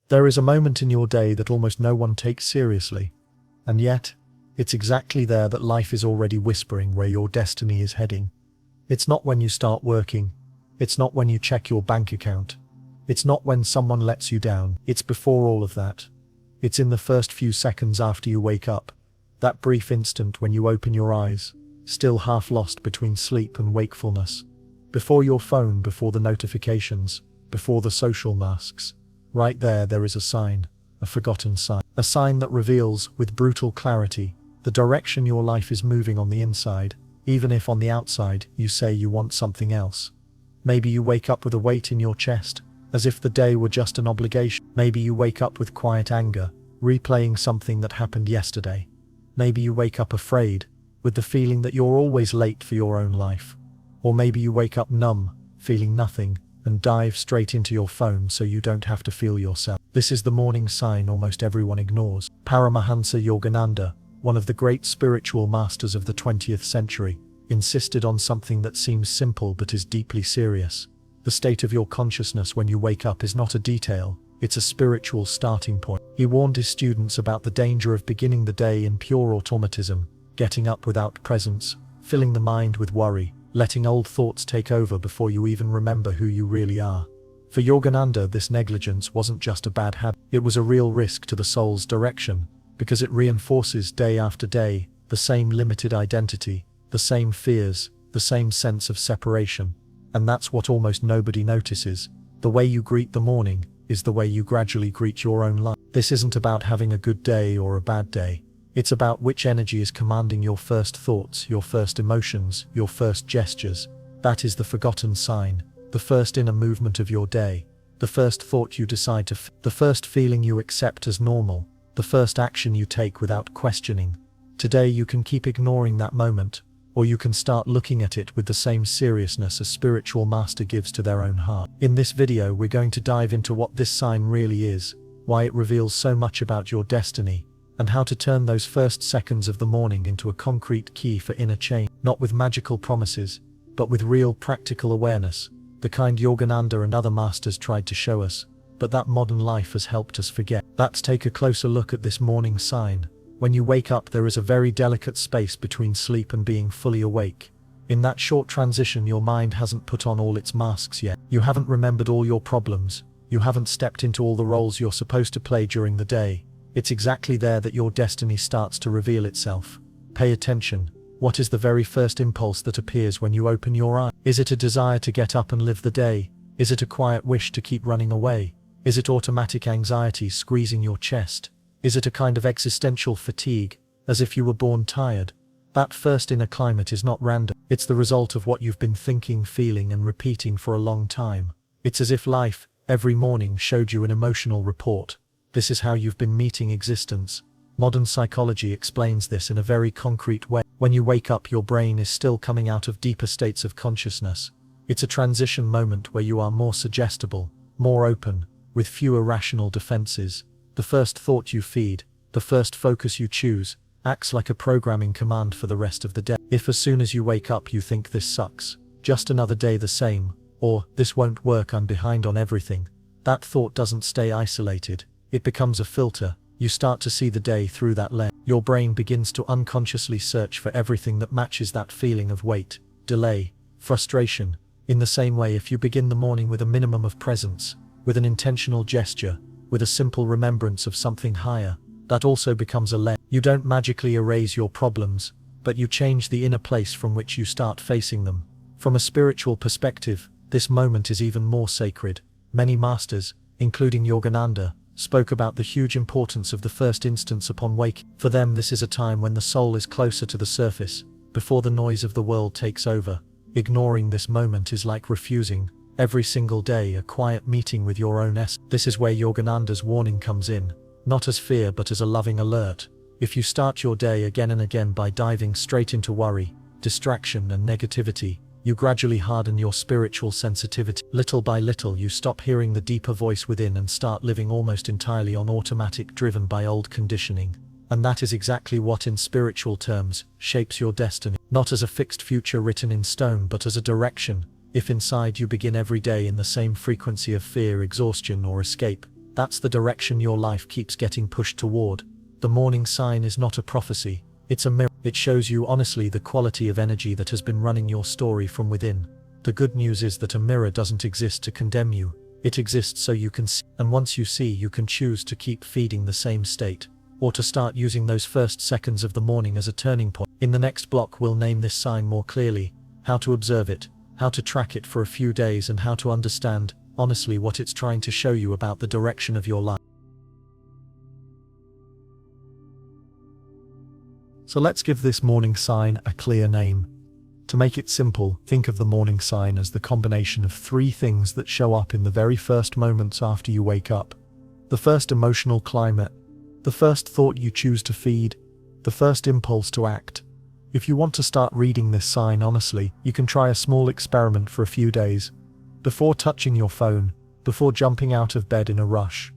There is a moment in your day that almost no one takes seriously, and yet, it's exactly there that life is already whispering where your destiny is heading. It's not when you start working. It's not when you check your bank account. It's not when someone lets you down. It's before all of that. It's in the first few seconds after you wake up. That brief instant when you open your eyes, still half lost between sleep and wakefulness. Before your phone, before the notifications, before the social masks. Right there is a sign, a forgotten sign. A sign that reveals, with brutal clarity, the direction your life is moving on the inside, even if on the outside you say you want something else. Maybe you wake up with a weight in your chest, as if the day were just an obligation. Maybe you wake up with quiet anger, replaying something that happened yesterday. Maybe you wake up afraid, with the feeling that you're always late for your own life. Or maybe you wake up numb, feeling nothing, and dive straight into your phone so you don't have to feel yourself. This is the morning sign almost everyone ignores. Paramahansa Yogananda, one of the great spiritual masters of the 20th century, insisted on something that seems simple but is deeply serious. The state of your consciousness when you wake up is not a detail, it's a spiritual starting point. He warned his students about the danger of beginning the day in pure automatism, getting up without presence, filling the mind with worry, letting old thoughts take over before you even remember who you really are. For Yogananda, this negligence wasn't just a bad habit, it was a real risk to the soul's direction, because it reinforces day after day the same limited identity, the same fears, the same sense of separation. And that's what almost nobody notices. The way you greet the morning is the way you gradually greet your own life. This isn't about having a good day or a bad day. It's about which energy is commanding your first thoughts, your first emotions, your first gestures. That is the forgotten sign, the first inner movement of your day, the first thought you decide to the first feeling you accept as normal, the first action you take without questioning. Today you can keep ignoring that moment, or you can start looking at it with the same seriousness a spiritual master gives to their own heart. In this video we're going to dive into what this sign really is, why it reveals so much about your destiny, and how to turn those first seconds of the morning into a concrete key for inner change, not with magical promises, but with real practical awareness, the kind Yogananda and other masters tried to show us, but that modern life has helped us forget. Let's take a closer look at this morning sign. When you wake up, there is a very delicate space between sleep and being fully awake. In that short transition, your mind hasn't put on all its masks yet. You haven't remembered all your problems. You haven't stepped into all the roles you're supposed to play during the day. It's exactly there that your destiny starts to reveal itself. Pay attention. What is the very first impulse that appears when you open your eyes? Is it a desire to get up and live the day? Is it a quiet wish to keep running away? Is it automatic anxiety squeezing your chest? Is it a kind of existential fatigue, as if you were born tired? That first inner climate is not random. It's the result of what you've been thinking, feeling, and repeating for a long time. It's as if life, every morning, showed you an emotional report. This is how you've been meeting existence. Modern psychology explains this in a very concrete way. When you wake up, your brain is still coming out of deeper states of consciousness. It's a transition moment where you are more suggestible, more open, with fewer rational defenses. The first thought you feed, the first focus you choose, acts like a programming command for the rest of the day. If as soon as you wake up you think this sucks, just another day the same, or this won't work, I'm behind on everything, that thought doesn't stay isolated. It becomes a filter. You start to see the day through that lens. Your brain begins to unconsciously search for everything that matches that feeling of weight, delay, frustration. In the same way, if you begin the morning with a minimum of presence, with an intentional gesture, with a simple remembrance of something higher, that also becomes a lens. You don't magically erase your problems, but you change the inner place from which you start facing them. From a spiritual perspective, this moment is even more sacred. Many masters, including Yogananda, spoke about the huge importance of the first instance upon waking. For them, this is a time when the soul is closer to the surface, before the noise of the world takes over. Ignoring this moment is like refusing, every single day, a quiet meeting with your own essence. This is where Yogananda's warning comes in, not as fear but as a loving alert. If you start your day again and again by diving straight into worry, distraction and negativity, you gradually harden your spiritual sensitivity. Little by little you stop hearing the deeper voice within and start living almost entirely on automatic, driven by old conditioning. And that is exactly what, in spiritual terms, shapes your destiny. Not as a fixed future written in stone, but as a direction. If inside you begin every day in the same frequency of fear, exhaustion or escape, That's the direction your life keeps getting pushed toward. The morning sign is not a prophecy, it's a mirror. It shows you honestly the quality of energy that has been running your story from within. The good news is that a mirror doesn't exist to condemn you, it exists so you can see. And once you see, you can choose to keep feeding the same state, or to start using those first seconds of the morning as a turning point. In the next block we'll name this sign more clearly, how to observe it, how to track it for a few days, and how to understand, honestly, what it's trying to show you about the direction of your life. So let's give this morning sign a clear name. To make it simple, think of the morning sign as the combination of three things that show up in the very first moments after you wake up. The first emotional climate, the first thought you choose to feed, the first impulse to act. If you want to start reading this sign honestly, you can try a small experiment for a few days. Before touching your phone, before jumping out of bed in a rush,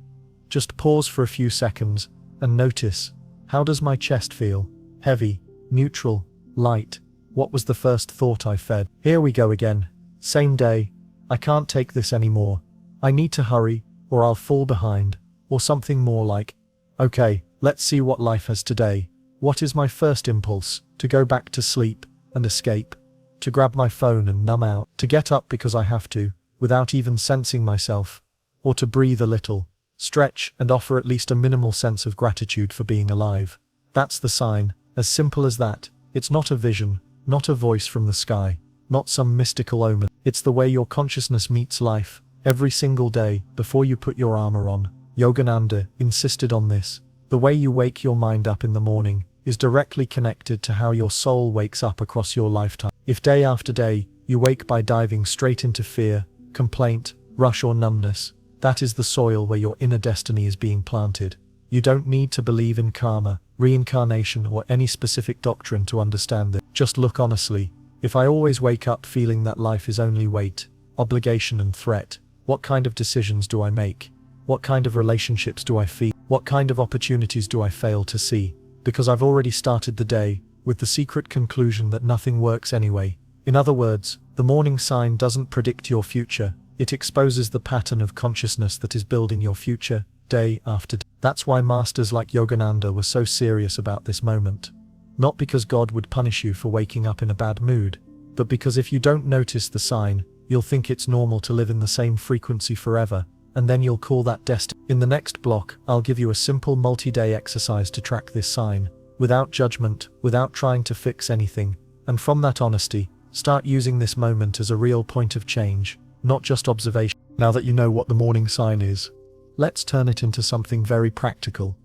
just pause for a few seconds and notice, how does my chest feel? Heavy, neutral, light? What was the first thought I fed? Here we go again. Same day. I can't take this anymore. I need to hurry, or I'll fall behind. Or something more like, okay, let's see what life has today. What is my first impulse? To go back to sleep and escape. To grab my phone and numb out. To get up because I have to, without even sensing myself. Or to breathe a little, stretch, and offer at least a minimal sense of gratitude for being alive. That's the sign. As simple as that. It's not a vision, not a voice from the sky, not some mystical omen. It's the way your consciousness meets life, every single day, before you put your armor on. Yogananda insisted on this. The way you wake your mind up in the morning is directly connected to how your soul wakes up across your lifetime. If day after day, you wake by diving straight into fear, complaint, rush, or numbness, that is the soil where your inner destiny is being planted. You don't need to believe in karma, reincarnation, or any specific doctrine to understand it. Just look honestly. If I always wake up feeling that life is only weight, obligation, and threat, what kind of decisions do I make? What kind of relationships do I feel? What kind of opportunities do I fail to see? Because I've already started the day with the secret conclusion that nothing works anyway. In other words, the morning sign doesn't predict your future, it exposes the pattern of consciousness that is building your future, day after day. That's why masters like Yogananda were so serious about this moment. Not because God would punish you for waking up in a bad mood, but because if you don't notice the sign, you'll think it's normal to live in the same frequency forever, and then you'll call that destiny. In the next block, I'll give you a simple multi-day exercise to track this sign, without judgment, without trying to fix anything, and from that honesty, start using this moment as a real point of change, not just observation. Now that you know what the morning sign is, let's turn it into something very practical.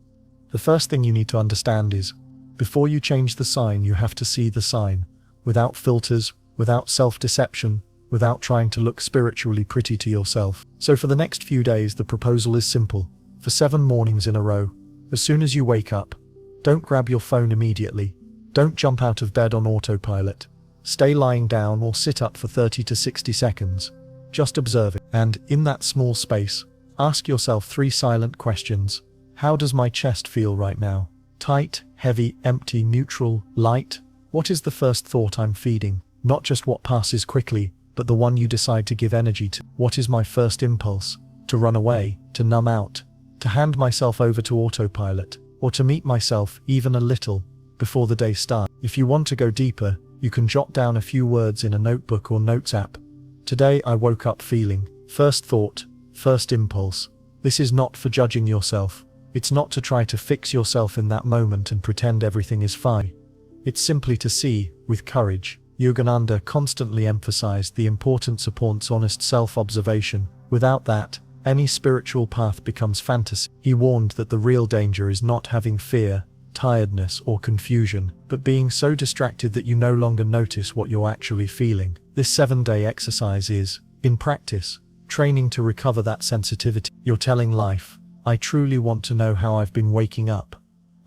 The first thing you need to understand is, before you change the sign, you have to see the sign, without filters, without self-deception, without trying to look spiritually pretty to yourself. So for the next few days, the proposal is simple. For 7 mornings in a row, as soon as you wake up, don't grab your phone immediately. Don't jump out of bed on autopilot. Stay lying down or sit up for 30 to 60 seconds. Just observe it. And in that small space, ask yourself 3 silent questions. How does my chest feel right now? Tight, heavy, empty, neutral, light? What is the first thought I'm feeding? Not just what passes quickly, but the one you decide to give energy to. What is my first impulse? To run away, to numb out, to hand myself over to autopilot, or to meet myself, even a little, before the day starts. If you want to go deeper, you can jot down a few words in a notebook or notes app. Today I woke up feeling. First thought, first impulse. This is not for judging yourself. It's not to try to fix yourself in that moment and pretend everything is fine. It's simply to see, with courage. Yogananda constantly emphasized the importance upon honest self-observation. Without that, any spiritual path becomes fantasy. He warned that the real danger is not having fear, tiredness, or confusion, but being so distracted that you no longer notice what you're actually feeling. This 7-day exercise is, in practice, training to recover that sensitivity. You're telling life, I truly want to know how I've been waking up.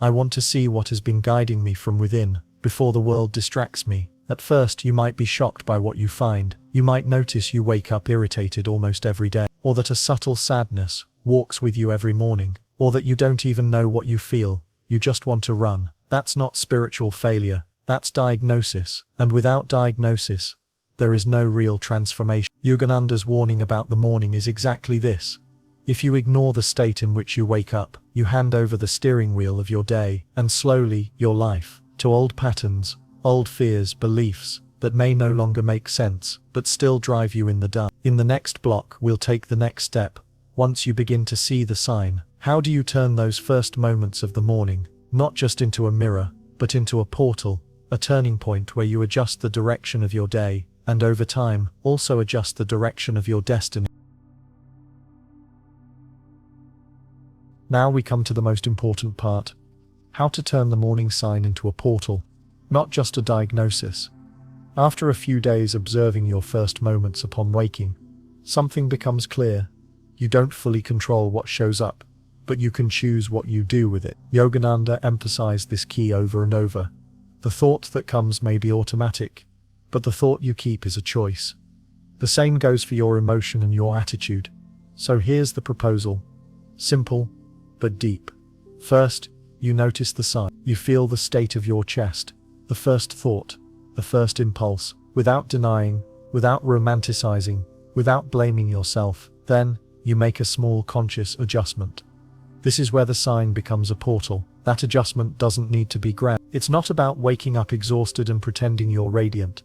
I want to see what has been guiding me from within, before the world distracts me. At first you might be shocked by what you find. You might notice you wake up irritated almost every day, or that a subtle sadness walks with you every morning, or that you don't even know what you feel, you just want to run. That's not spiritual failure, that's diagnosis. And without diagnosis, there is no real transformation. Yogananda's warning about the morning is exactly this. If you ignore the state in which you wake up, you hand over the steering wheel of your day, and slowly, your life, to old patterns, old fears, beliefs, that may no longer make sense, but still drive you in the dark. In the next block, we'll take the next step. Once you begin to see the sign, how do you turn those first moments of the morning, not just into a mirror, but into a portal, a turning point where you adjust the direction of your day, and over time, also adjust the direction of your destiny. Now we come to the most important part. How to turn the morning sign into a portal, not just a diagnosis. After a few days observing your first moments upon waking, something becomes clear. You don't fully control what shows up, but you can choose what you do with it. Yogananda emphasized this key over and over. The thought that comes may be automatic, but the thought you keep is a choice. The same goes for your emotion and your attitude. So here's the proposal. Simple, but deep. First, you notice the sign. You feel the state of your chest, the first thought, the first impulse, without denying, without romanticizing, without blaming yourself. Then, you make a small conscious adjustment. This is where the sign becomes a portal. That adjustment doesn't need to be grand. It's not about waking up exhausted and pretending you're radiant.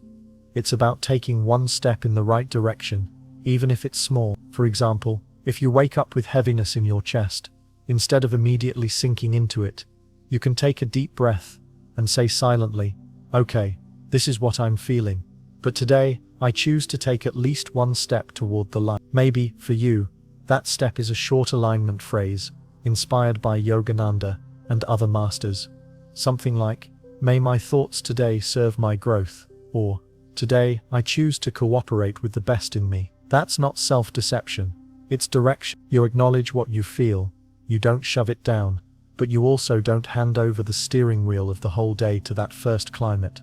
It's about taking one step in the right direction, even if it's small. For example, if you wake up with heaviness in your chest, instead of immediately sinking into it, you can take a deep breath and say silently, "Okay, this is what I'm feeling, but today, I choose to take at least one step toward the light." Maybe, for you, that step is a short alignment phrase, inspired by Yogananda and other masters. Something like, "May my thoughts today serve my growth," or, "Today, I choose to cooperate with the best in me." That's not self-deception, it's direction. You acknowledge what you feel, you don't shove it down, but you also don't hand over the steering wheel of the whole day to that first climate.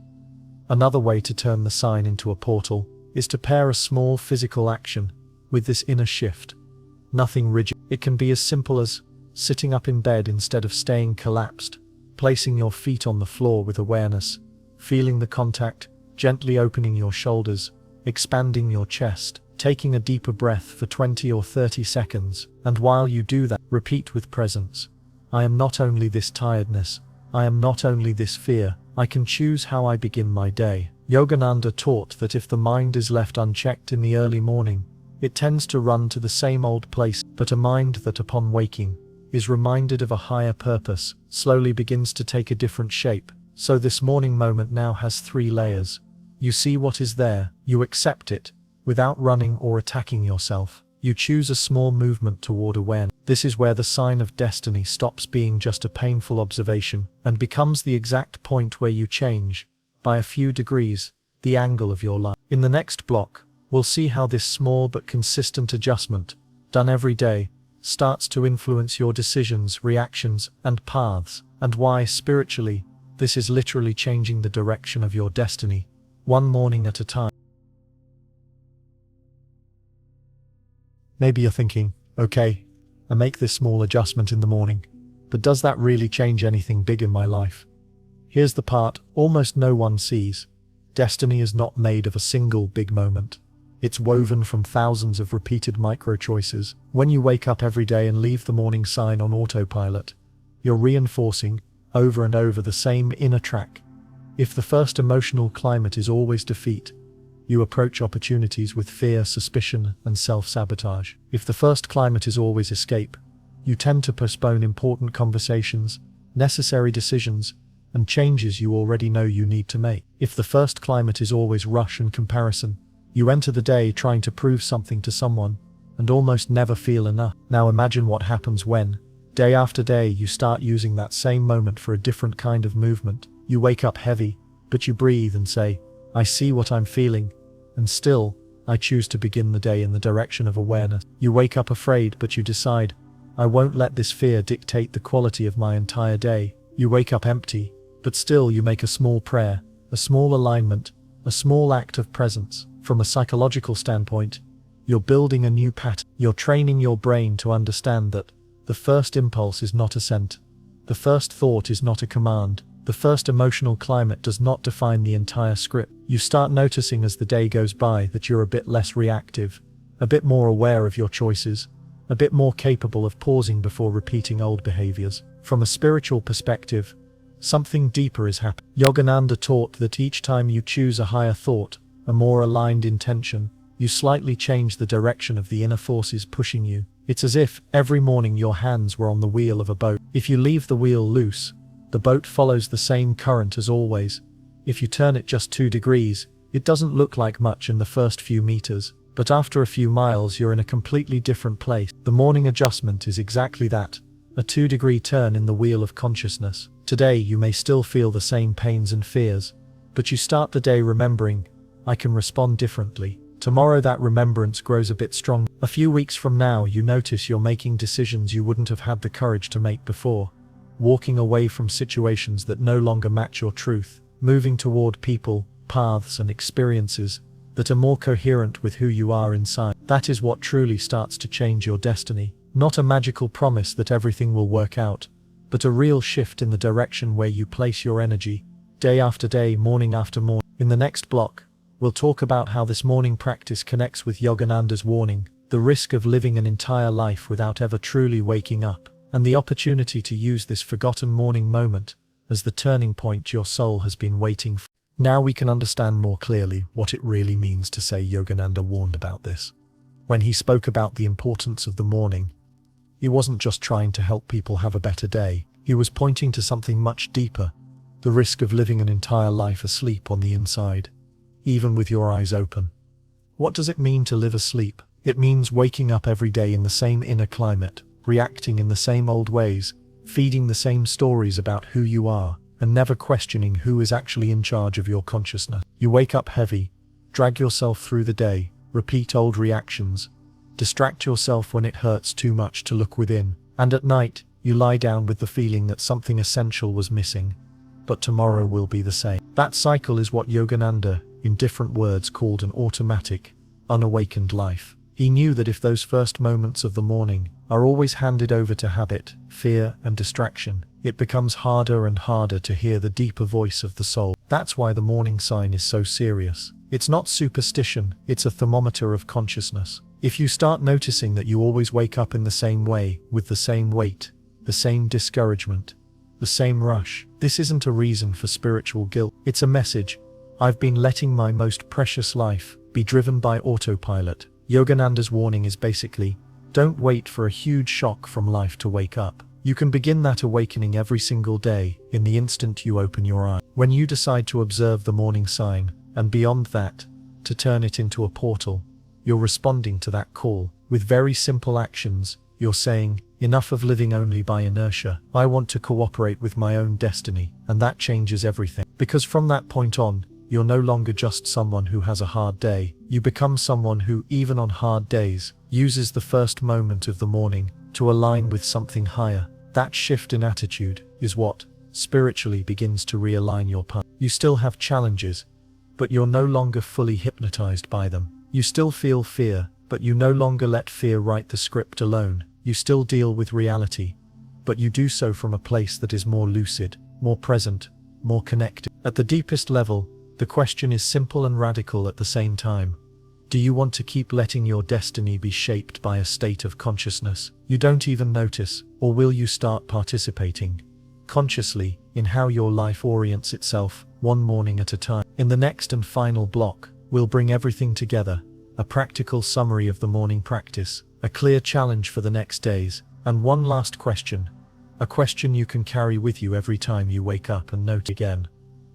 Another way to turn the sign into a portal is to pair a small physical action with this inner shift. Nothing rigid. It can be as simple as sitting up in bed instead of staying collapsed, placing your feet on the floor with awareness, feeling the contact, gently opening your shoulders, expanding your chest, taking a deeper breath for 20 or 30 seconds, and while you do that, repeat with presence. I am not only this tiredness, I am not only this fear, I can choose how I begin my day. Yogananda taught that if the mind is left unchecked in the early morning, it tends to run to the same old place, but a mind that upon waking, is reminded of a higher purpose, slowly begins to take a different shape. So this morning moment now has 3 layers. You see what is there, you accept it, without running or attacking yourself. You choose a small movement toward awareness. This is where the sign of destiny stops being just a painful observation and becomes the exact point where you change, by a few degrees, the angle of your life. In the next block, we'll see how this small but consistent adjustment, done every day, starts to influence your decisions, reactions, and paths, and why, spiritually, this is literally changing the direction of your destiny, one morning at a time. Maybe you're thinking, okay, I make this small adjustment in the morning, but does that really change anything big in my life? Here's the part almost no one sees. Destiny is not made of a single big moment. It's woven from thousands of repeated micro-choices. When you wake up every day and leave the morning sign on autopilot, you're reinforcing, over and over, the same inner track. If the first emotional climate is always defeat, you approach opportunities with fear, suspicion, and self-sabotage. If the first climate is always escape, you tend to postpone important conversations, necessary decisions, and changes you already know you need to make. If the first climate is always rush and comparison, you enter the day trying to prove something to someone, and almost never feel enough. Now imagine what happens when, day after day, you start using that same moment for a different kind of movement. You wake up heavy, but you breathe and say, I see what I'm feeling, and still, I choose to begin the day in the direction of awareness. You wake up afraid, but you decide, I won't let this fear dictate the quality of my entire day. You wake up empty, but still you make a small prayer, a small alignment, a small act of presence. From a psychological standpoint, you're building a new pattern. You're training your brain to understand that the first impulse is not a scent. The first thought is not a command. The first emotional climate does not define the entire script. You start noticing as the day goes by that you're a bit less reactive, a bit more aware of your choices, a bit more capable of pausing before repeating old behaviors. From a spiritual perspective, something deeper is happening. Yogananda taught that each time you choose a higher thought, a more aligned intention, you slightly change the direction of the inner forces pushing you. It's as if every morning your hands were on the wheel of a boat. If you leave the wheel loose, the boat follows the same current as always. If you turn it just 2 degrees, it doesn't look like much in the first few meters, but after a few miles you're in a completely different place. The morning adjustment is exactly that, a 2-degree turn in the wheel of consciousness. Today you may still feel the same pains and fears, but you start the day remembering, I can respond differently. Tomorrow that remembrance grows a bit stronger. A few weeks from now you notice you're making decisions you wouldn't have had the courage to make before, walking away from situations that no longer match your truth, moving toward people, paths and experiences that are more coherent with who you are inside. That is what truly starts to change your destiny. Not a magical promise that everything will work out, but a real shift in the direction where you place your energy, day after day, morning after morning. In the next block, we'll talk about how this morning practice connects with Yogananda's warning, the risk of living an entire life without ever truly waking up, and the opportunity to use this forgotten morning moment as the turning point your soul has been waiting for. Now we can understand more clearly what it really means to say Yogananda warned about this. When he spoke about the importance of the morning, he wasn't just trying to help people have a better day, he was pointing to something much deeper, the risk of living an entire life asleep on the inside, even with your eyes open. What does it mean to live asleep? It means waking up every day in the same inner climate, reacting in the same old ways, feeding the same stories about who you are, and never questioning who is actually in charge of your consciousness. You wake up heavy, drag yourself through the day, repeat old reactions, distract yourself when it hurts too much to look within, and at night, you lie down with the feeling that something essential was missing, but tomorrow will be the same. That cycle is what Yogananda, in different words, called an automatic, unawakened life. He knew that if those first moments of the morning are always handed over to habit, fear, and distraction, it becomes harder and harder to hear the deeper voice of the soul. That's why the morning sign is so serious. It's not superstition, it's a thermometer of consciousness. If you start noticing that you always wake up in the same way, with the same weight, the same discouragement, the same rush, this isn't a reason for spiritual guilt. It's a message. I've been letting my most precious life be driven by autopilot. Yogananda's warning is basically, don't wait for a huge shock from life to wake up. You can begin that awakening every single day, in the instant you open your eye. When you decide to observe the morning sign, and beyond that, to turn it into a portal, you're responding to that call. With very simple actions, you're saying, enough of living only by inertia. I want to cooperate with my own destiny, and that changes everything. Because from that point on, you're no longer just someone who has a hard day. You become someone who, even on hard days, uses the first moment of the morning to align with something higher. That shift in attitude is what, spiritually, begins to realign your path. You still have challenges, but you're no longer fully hypnotized by them. You still feel fear, but you no longer let fear write the script alone. You still deal with reality, but you do so from a place that is more lucid, more present, more connected. At the deepest level, the question is simple and radical at the same time. Do you want to keep letting your destiny be shaped by a state of consciousness you don't even notice, or will you start participating consciously in how your life orients itself, one morning at a time? In the next and final block, we'll bring everything together, a practical summary of the morning practice, a clear challenge for the next days, and one last question, a question you can carry with you every time you wake up and note again.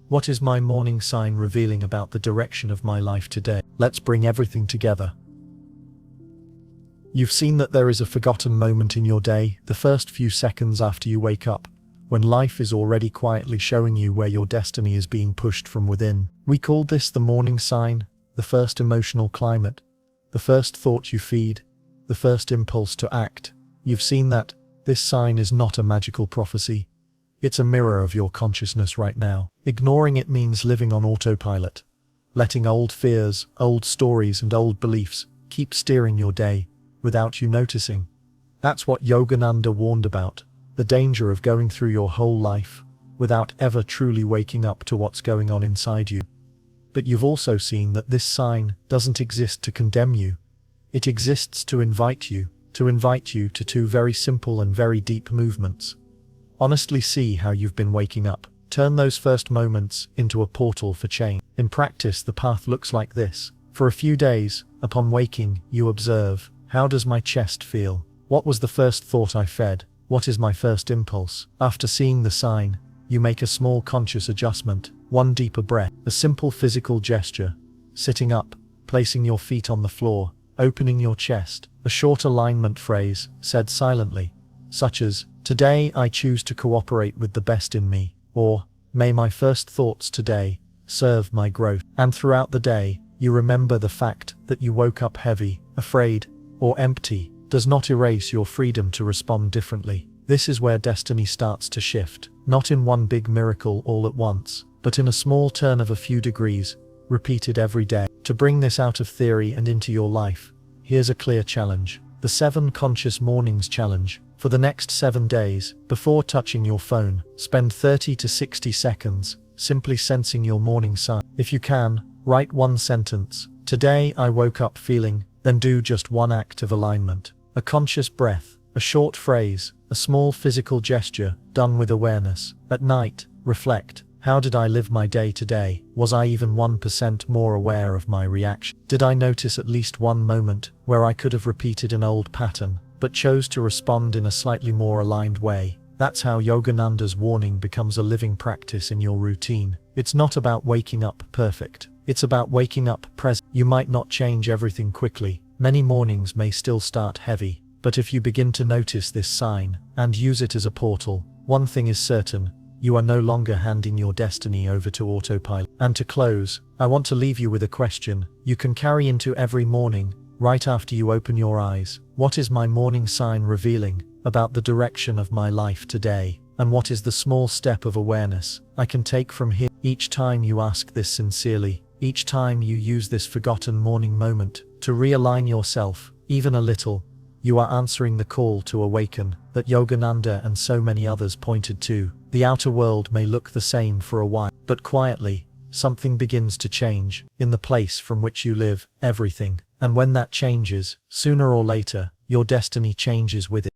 What is my morning sign revealing about the direction of my life today? Let's bring everything together. You've seen that there is a forgotten moment in your day, the first few seconds after you wake up, when life is already quietly showing you where your destiny is being pushed from within. We call this the morning sign, the first emotional climate, the first thought you feed, the first impulse to act. You've seen that this sign is not a magical prophecy. It's a mirror of your consciousness right now. Ignoring it means living on autopilot, letting old fears, old stories, and old beliefs keep steering your day without you noticing. That's what Yogananda warned about, the danger of going through your whole life without ever truly waking up to what's going on inside you. But you've also seen that this sign doesn't exist to condemn you. It exists to invite you to invite you to two very simple and very deep movements. Honestly see how you've been waking up. Turn those first moments into a portal for change. In practice, the path looks like this. For a few days, upon waking, you observe, how does my chest feel? What was the first thought I fed? What is my first impulse? After seeing the sign, you make a small conscious adjustment, one deeper breath, a simple physical gesture, sitting up, placing your feet on the floor, opening your chest, a short alignment phrase, said silently, such as, "Today I choose to cooperate with the best in me," or, "May my first thoughts today serve my growth." And throughout the day, you remember the fact that you woke up heavy, afraid, or empty does not erase your freedom to respond differently. This is where destiny starts to shift, not in one big miracle all at once, but in a small turn of a few degrees, repeated every day. To bring this out of theory and into your life, here's a clear challenge. The 7 Conscious Mornings Challenge. For the next 7 days, before touching your phone, spend 30 to 60 seconds simply sensing your morning sign. If you can, write one sentence. Today I woke up feeling, then do just one act of alignment. A conscious breath, a short phrase, a small physical gesture, done with awareness. At night, reflect. How did I live my day today? Was I even 1% more aware of my reaction? Did I notice at least one moment where I could have repeated an old pattern, but chose to respond in a slightly more aligned way? That's how Yogananda's warning becomes a living practice in your routine. It's not about waking up perfect. It's about waking up present. You might not change everything quickly. Many mornings may still start heavy, but if you begin to notice this sign and use it as a portal, one thing is certain. You are no longer handing your destiny over to autopilot. And to close, I want to leave you with a question you can carry into every morning, right after you open your eyes. What is my morning sign revealing about the direction of my life today? And what is the small step of awareness I can take from here? Each time you ask this sincerely, each time you use this forgotten morning moment to realign yourself, even a little, you are answering the call to awaken that Yogananda and so many others pointed to. The outer world may look the same for a while, but quietly, something begins to change in the place from which you live, everything. And when that changes, sooner or later, your destiny changes with it.